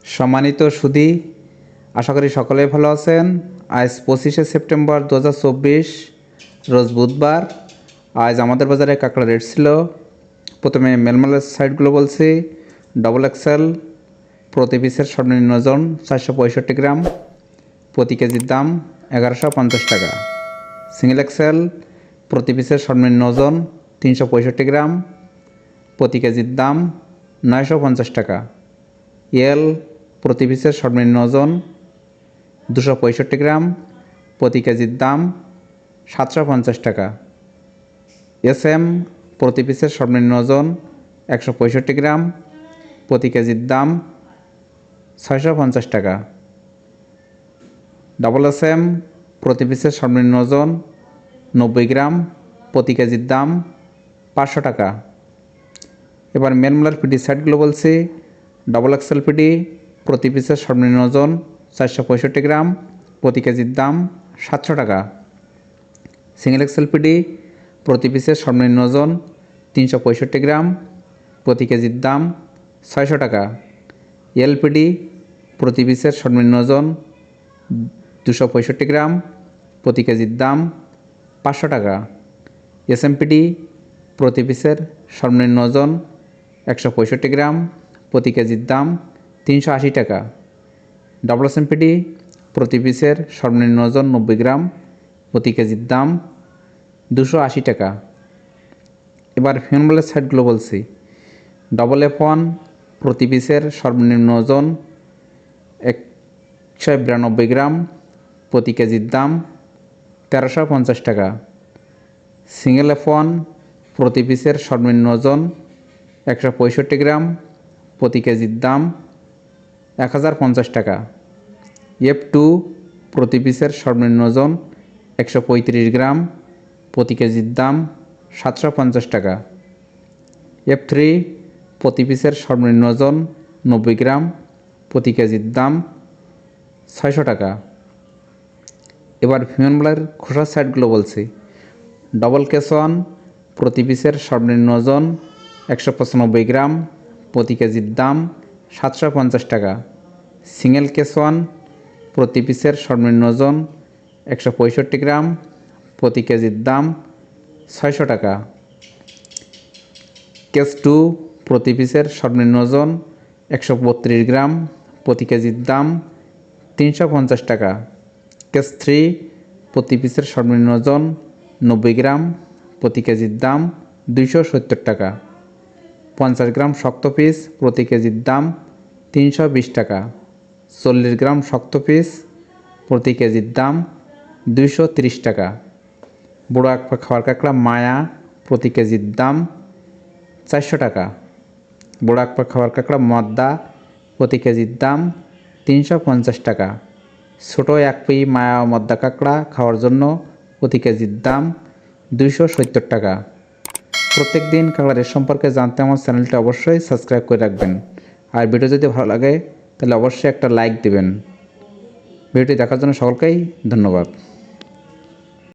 সম্মানিত সুধী, আশা করি সকলেই ভালো আছেন। আজ 25শে সেপ্টেম্বর 2024 রোজ বুধবার। আজ আমাদের বাজারে কাঁকড়া রেট ছিল, প্রথমে মেলমালের সাইডগুলো বলছি। ডবল এক্সেল প্রতি পিসের সর্বনিম্ন ওজন 465 গ্রাম, প্রতি কেজির দাম 1150 টাকা। সিঙ্গেল এক্সেল প্রতি পিসের সর্বনিম্ন ওজন 365 গ্রাম, প্রতি কেজির দাম 950 টাকা। এল প্রতি পিসের সর্বনিম্ন ওজন 265 গ্রাম, প্রতি কেজির দাম 750 টাকা। এসএম প্রতি পিসের সর্বনিম্ন ওজন 165 গ্রাম, প্রতি কেজির দাম 650 টাকা। ডাবল এসএম প্রতি পিসের সর্বনিম্ন ওজন 90 গ্রাম, প্রতি কেজির দাম 500 টাকা। এবার মেলমালার পিডি সাইডগুলো বলছি। ডবল এক্সেল পিডি প্রতি পিসের সর্বনিম্ন ওজন 465 গ্রাম, প্রতি কেজির দাম 700 টাকা। সিঙ্গেল এক্সেল পিডি প্রতি পিসের সর্বনিম্ন ওজন 365 গ্রাম, প্রতি কেজির দাম 600 টাকা। এলপিডি প্রতি পিসের সর্বনিম্ন ওজন 265 গ্রাম, প্রতি কেজির দাম 500 টাকা। এসএমপিডি প্রতি পিসের সর্বনিম্ন ওজন 165 গ্রাম, প্রতি কেজির দাম 380 টাকা। ডবল এসএমপিডি প্রতি পিসের সর্বনিম্ন ওজন 90 গ্রাম, প্রতি কেজির দাম 280 টাকা। এবার ফিউনবলের সাইডগুলো বলছি। ডবল F1 প্রতি পিসের সর্বনিম্ন ওজন 192 গ্রাম, প্রতি কেজির দাম 1350 টাকা। সিঙ্গেল F1 প্রতি পিসের সর্বনিম্ন ওজন 165 গ্রাম, প্রতি কেজির দাম 1050 টাকা। F2 প্রতি পিসের সর্বনিম্ন ওজন 135 গ্রাম, প্রতি কেজির দাম 750 টাকা। F3 প্রতি পিসের সর্বনিম্ন ওজন 90 গ্রাম, প্রতি কেজির দাম 600 টাকা। এবার ফিউনবলের খোসার সাইডগুলো বলছি। ডবল কেস1 প্রতি পিসের সর্বনিম্ন ওজন 195 গ্রাম, প্রতি কেজির দাম 750 টাকা। সিঙ্গেল কেস1 প্রতি পিসের সর্বনিম্ন ওজন 165 গ্রাম, প্রতি কেজির দাম 600 টাকা। কেস2 প্রতি পিসের সর্বনিম্ন ওজন 132 গ্রাম, প্রতি কেজির দাম 350 টাকা। কেস3 প্রতি পিসের সর্বনিম্ন ওজন 90 গ্রাম, প্রতি কেজির দাম 270 টাকা। 50 গ্রাম শক্ত পিস প্রতি কেজির দাম 320 টাকা। 40 গ্রাম শক্ত পিস প্রতি কেজির দাম 230 টাকা। বড় এক পা খাওয়ার কাঁকড়া মায়া প্রতি কেজির দাম 400 টাকা। বড় এক পা খাওয়ার কাঁকড়া মদ্দা প্রতি কেজির দাম 350 টাকা। ছোটো এক পি মায়া ও মদ্দা কাঁকড়া খাওয়ার জন্য প্রতি কেজির দাম 270 টাকা। প্রত্যেক দিন কাঁকড়া রেট সম্পর্কে জানতে আমার চ্যানেলটি অবশ্যই সাবস্ক্রাইব করে রাখবেন। আর ভিডিও যদি ভালো লাগে তাহলে অবশ্যই একটা লাইক দিবেন। ভিডিওটি দেখার জন্য সকলকেই ধন্যবাদ।